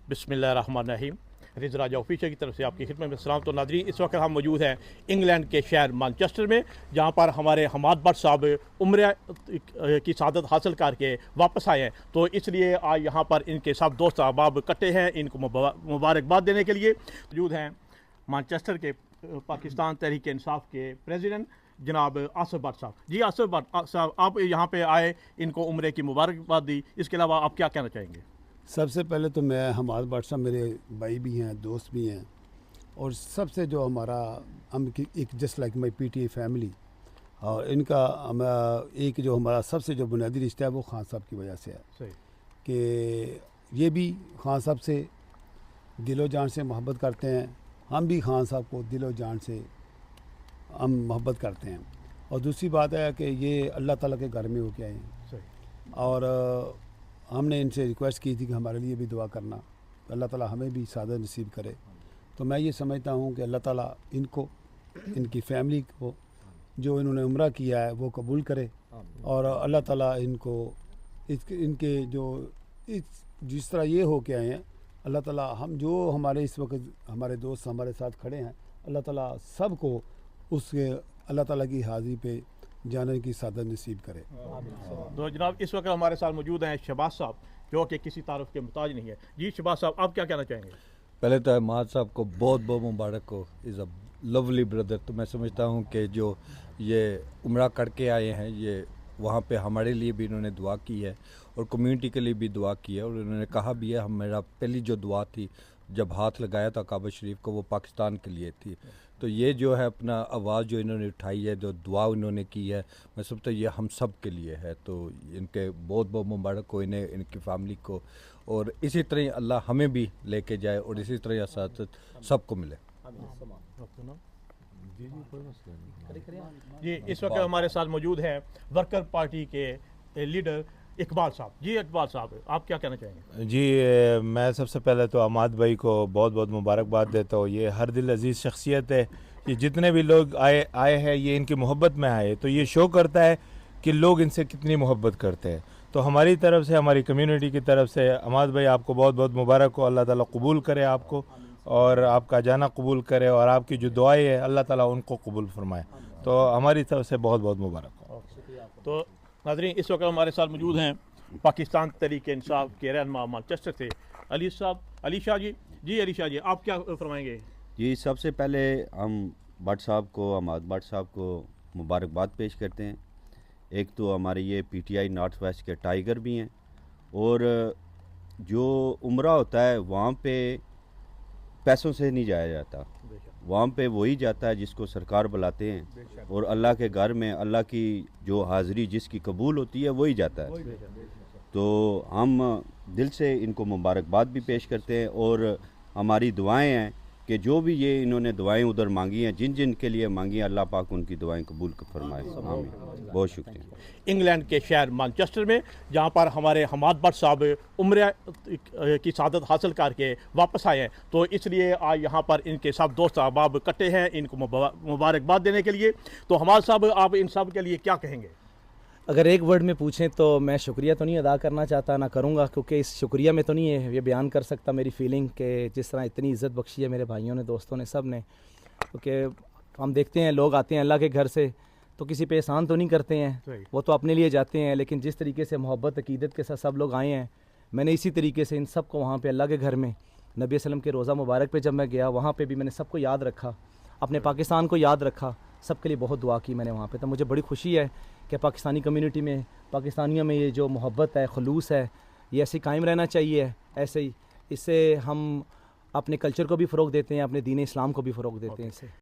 बिस्मिल्लाहिर्रहमानिर्रहीम। रिज़ राजा ऑफिशियल की तरफ से आपकी खिदमत में सलाम। तो नाज़रीन, इस वक्त हम मौजूद हैं इंग्लैंड के शहर मैनचेस्टर में, जहाँ पर हमारे हमाद भट्ट साहब उम्र की सादत हासिल करके वापस आए हैं। तो इसलिए आज यहाँ पर इनके सब दोस्त अहबाब इकट्ठे हैं इनको मुबारकबाद देने के लिए। मौजूद हैं मैनचेस्टर के पाकिस्तान तहरीक इंसाफ के प्रेसिडेंट जनाब आसिफ भट्ट साहब। जी आसिफ भट्ट साहब, आप यहाँ पे आए, इनको उम्र की मुबारकबाद दी, इसके अलावा आप क्या कहना चाहेंगे? सबसे पहले तो मैं हमाद भट्ट साहब मेरे भाई भी हैं, दोस्त भी हैं, और सबसे जो हमारा हम एक just like my PTI family, और इनका एक जो हमारा सबसे जो बुनियादी रिश्ता है वो खान साहब की वजह से है। सही कि ये भी खान साहब से दिलो जान से मोहब्बत करते हैं, हम भी खान साहब को दिलो जान से हम मोहब्बत करते हैं। और दूसरी बात है कि ये अल्लाह ताला के घर में होके आए हैं, सही। और हमने इनसे रिक्वेस्ट की थी कि हमारे लिए भी दुआ करना, अल्लाह ताला हमें भी सादत नसीब करे। तो मैं ये समझता हूँ कि अल्लाह ताला इनको, इनकी फैमिली को जो इन्होंने उम्रा किया है वो कबूल करे, और अल्लाह ताला इनको इनके जो जिस तरह ये हो के आए हैं, अल्लाह ताला हम जो हमारे इस वक्त हमारे दोस्त हमारे साथ खड़े हैं, अल्लाह ताला सबको उसके अल्लाह ताला की हाज़िरी पे जाने की सादत नसीब करे। तो जनाब, इस वक्त हमारे साथ मौजूद हैं शहबाज साहब, जो कि किसी तारुफ के मुताज नहीं है। जी शहबाज साहब, आप क्या कहना चाहेंगे? पहले तो अहमद साहब को बहुत बहुत मुबारक हो, इज़ अ लवली ब्रदर। तो मैं समझता हूँ कि जो ये उम्रा करके आए हैं, ये वहाँ पे हमारे लिए भी इन्होंने दुआ की है और कम्युनिटी के लिए भी दुआ की है, और उन्होंने कहा भी है, हम मेरा पहली जो दुआ थी जब हाथ लगाया था काबा शरीफ को, वो पाकिस्तान के लिए थी। तो ये जो है अपना आवाज़ जो इन्होंने उठाई है, जो दुआ इन्होंने की है, मैं समझता ये हम सब के लिए है। तो इनके बहुत बहुत मुबारक हो इन्हें, इनकी फैमिली को, और इसी तरह अल्लाह हमें भी लेके जाए और इसी तरह साथ सबको मिले। जी, इस वक्त हमारे साथ मौजूद हैं वर्कर पार्टी के लीडर इकबाल साहब। जी इकबाल साहब, आप क्या कहना चाहेंगे? जी, मैं सबसे पहले तो अहमद भाई को बहुत बहुत मुबारकबाद देता हूँ। ये हर दिल अजीज़ शख्सियत है। ये जितने भी लोग आए हैं, ये इनकी मोहब्बत में आए, तो ये शो करता है कि लोग इनसे कितनी मोहब्बत करते हैं। तो हमारी तरफ से, हमारी कम्युनिटी की तरफ से अहमद भाई आपको बहुत बहुत मुबारक हो। अल्लाह ताला कबूल करे आपको, और आपका जाना कबूल करे, और आपकी जो दुआएं है अल्लाह ताला उनको कबूल फरमाए। तो हमारी तरफ से बहुत बहुत मुबारक हो। तो नाज़रीन, इस वक्त हमारे साथ मौजूद हैं पाकिस्तान तहरीक इंसाफ के रहनुमा मैनचेस्टर से अली साहब, अली शाह जी। जी अली शाह जी, आप क्या फरमाएंगे? जी, सबसे पहले हम भट्ट साहब को, अहमद भट्ट साहब को मुबारकबाद पेश करते हैं। एक तो हमारे ये पीटीआई नॉर्थ वेस्ट के टाइगर भी हैं, और जो उम्रा होता है वहाँ पे पैसों से नहीं जाया जाता, वहाँ पे वही जाता है जिसको सरकार बुलाते हैं, और अल्लाह के घर में अल्लाह की जो हाज़िरी जिसकी कबूल होती है वही जाता है। तो हम दिल से इनको मुबारकबाद भी पेश करते हैं, और हमारी दुआएं हैं कि जो भी ये इन्होंने दुआएं उधर मांगी हैं, जिन जिन के लिए मांगी हैं, अल्लाह पाक उनकी दुआएं कबूल फरमाए। आमीन। बहुत शुक्रिया। इंग्लैंड के शहर मैनचेस्टर में, जहाँ पर हमारे हमाद भट्ट साहब उम्र की सादत हासिल करके वापस आए हैं। तो इसलिए आज यहाँ पर इनके सब दोस्त अहबाब इकट्ठे हैं इनको मुबारकबाद देने के लिए। तो हमाद साहब, आप इन सब के लिए क्या कहेंगे? अगर एक वर्ड में पूछें तो मैं शुक्रिया तो नहीं अदा करना चाहता, ना करूँगा, क्योंकि इस शुक्रिया में तो नहीं है ये बयान कर सकता मेरी फ़ीलिंग कि जिस तरह इतनी इज़्ज़त बख्शी है मेरे भाइयों ने, दोस्तों ने, सब ने। क्योंकि हम देखते हैं लोग आते हैं अल्लाह के घर से तो किसी पे एहसान तो नहीं करते हैं, वो तो अपने लिए जाते हैं, लेकिन जिस तरीके से मोहब्बत अकीदत के साथ सब लोग आए हैं, मैंने इसी तरीके से इन सब को वहाँ पर अल्लाह के घर में नबी वसल्लम के रोज़ा मुबारक पर जब मैं गया, वहाँ पर भी मैंने सबको याद रखा, अपने पाकिस्तान को याद रखा, सबके लिए बहुत दुआ की मैंने वहाँ पे। तो मुझे बड़ी खुशी है कि पाकिस्तानी कम्युनिटी में, पाकिस्तानियों में ये जो मोहब्बत है, खलूस है, ये ऐसे कायम रहना चाहिए। ऐसे ही इससे हम अपने कल्चर को भी फ़रोग़ देते हैं, अपने दीन इस्लाम को भी फ़रोग़ देते हैं इससे।